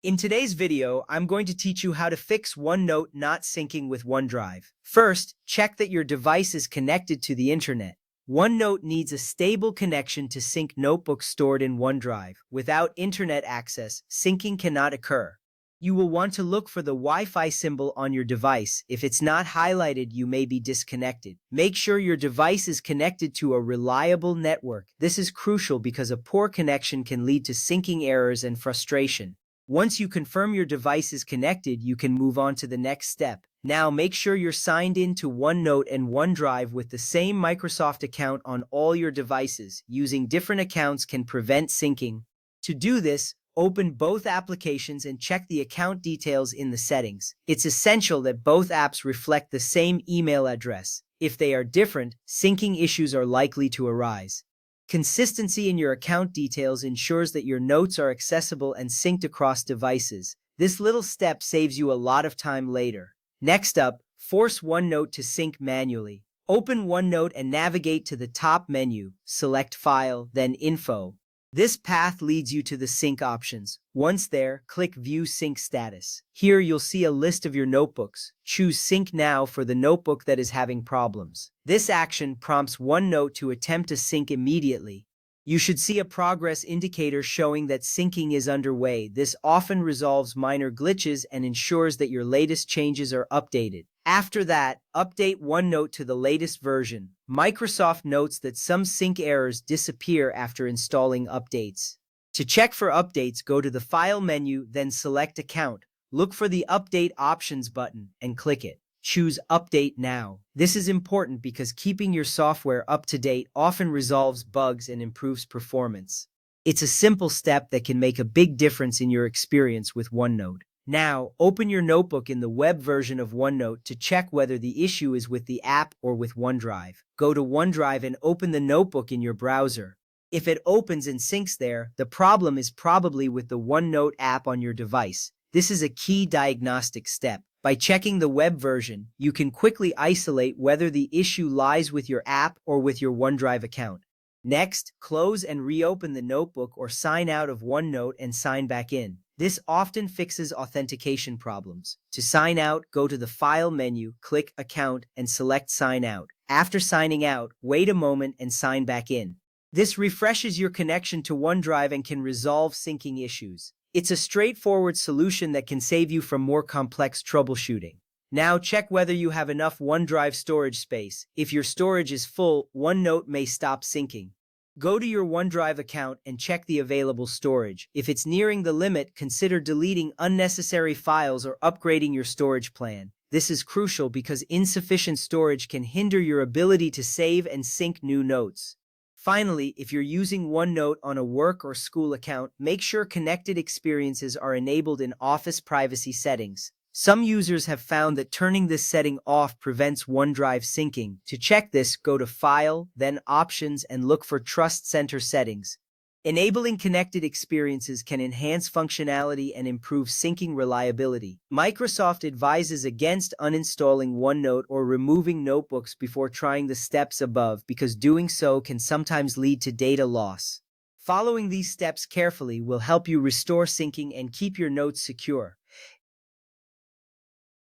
In today's video, I'm going to teach you how to fix OneNote not syncing with OneDrive. First, check that your device is connected to the internet. OneNote needs a stable connection to sync notebooks stored in OneDrive. Without internet access, syncing cannot occur. You will want to look for the Wi-Fi symbol on your device. If it's not highlighted, you may be disconnected. Make sure your device is connected to a reliable network. This is crucial because a poor connection can lead to syncing errors and frustration. Once you confirm your device is connected, you can move on to the next step. Now make sure you're signed in to OneNote and OneDrive with the same Microsoft account on all your devices. Using different accounts can prevent syncing. To do this, open both applications and check the account details in the settings. It's essential that both apps reflect the same email address. If they are different, syncing issues are likely to arise. Consistency in your account details ensures that your notes are accessible and synced across devices. This little step saves you a lot of time later. Next up, force OneNote to sync manually. Open OneNote and navigate to the top menu. Select File, then Info. This path leads you to the sync options. Once there, click View Sync Status. Here you'll see a list of your notebooks. Choose Sync Now for the notebook that is having problems. This action prompts OneNote to attempt to sync immediately. You should see a progress indicator showing that syncing is underway. This often resolves minor glitches and ensures that your latest changes are updated. After that, update OneNote to the latest version. Microsoft notes that some sync errors disappear after installing updates. To check for updates, go to the File menu, then select Account. Look for the Update Options button and click it. Choose Update Now. This is important because keeping your software up to date often resolves bugs and improves performance. It's a simple step that can make a big difference in your experience with OneNote. Now, open your notebook in the web version of OneNote to check whether the issue is with the app or with OneDrive. Go to OneDrive and open the notebook in your browser. If it opens and syncs there, the problem is probably with the OneNote app on your device. This is a key diagnostic step. By checking the web version, you can quickly isolate whether the issue lies with your app or with your OneDrive account. Next, close and reopen the notebook or sign out of OneNote and sign back in. This often fixes authentication problems. To sign out, go to the File menu, click Account, and select Sign Out. After signing out, wait a moment and sign back in. This refreshes your connection to OneDrive and can resolve syncing issues. It's a straightforward solution that can save you from more complex troubleshooting. Now check whether you have enough OneDrive storage space. If your storage is full, OneNote may stop syncing. Go to your OneDrive account and check the available storage. If it's nearing the limit, consider deleting unnecessary files or upgrading your storage plan. This is crucial because insufficient storage can hinder your ability to save and sync new notes. Finally, if you're using OneNote on a work or school account, make sure connected experiences are enabled in Office privacy settings. Some users have found that turning this setting off prevents OneDrive syncing. To check this, go to File, then Options, and look for Trust Center settings. Enabling connected experiences can enhance functionality and improve syncing reliability. Microsoft advises against uninstalling OneNote or removing notebooks before trying the steps above because doing so can sometimes lead to data loss. Following these steps carefully will help you restore syncing and keep your notes secure.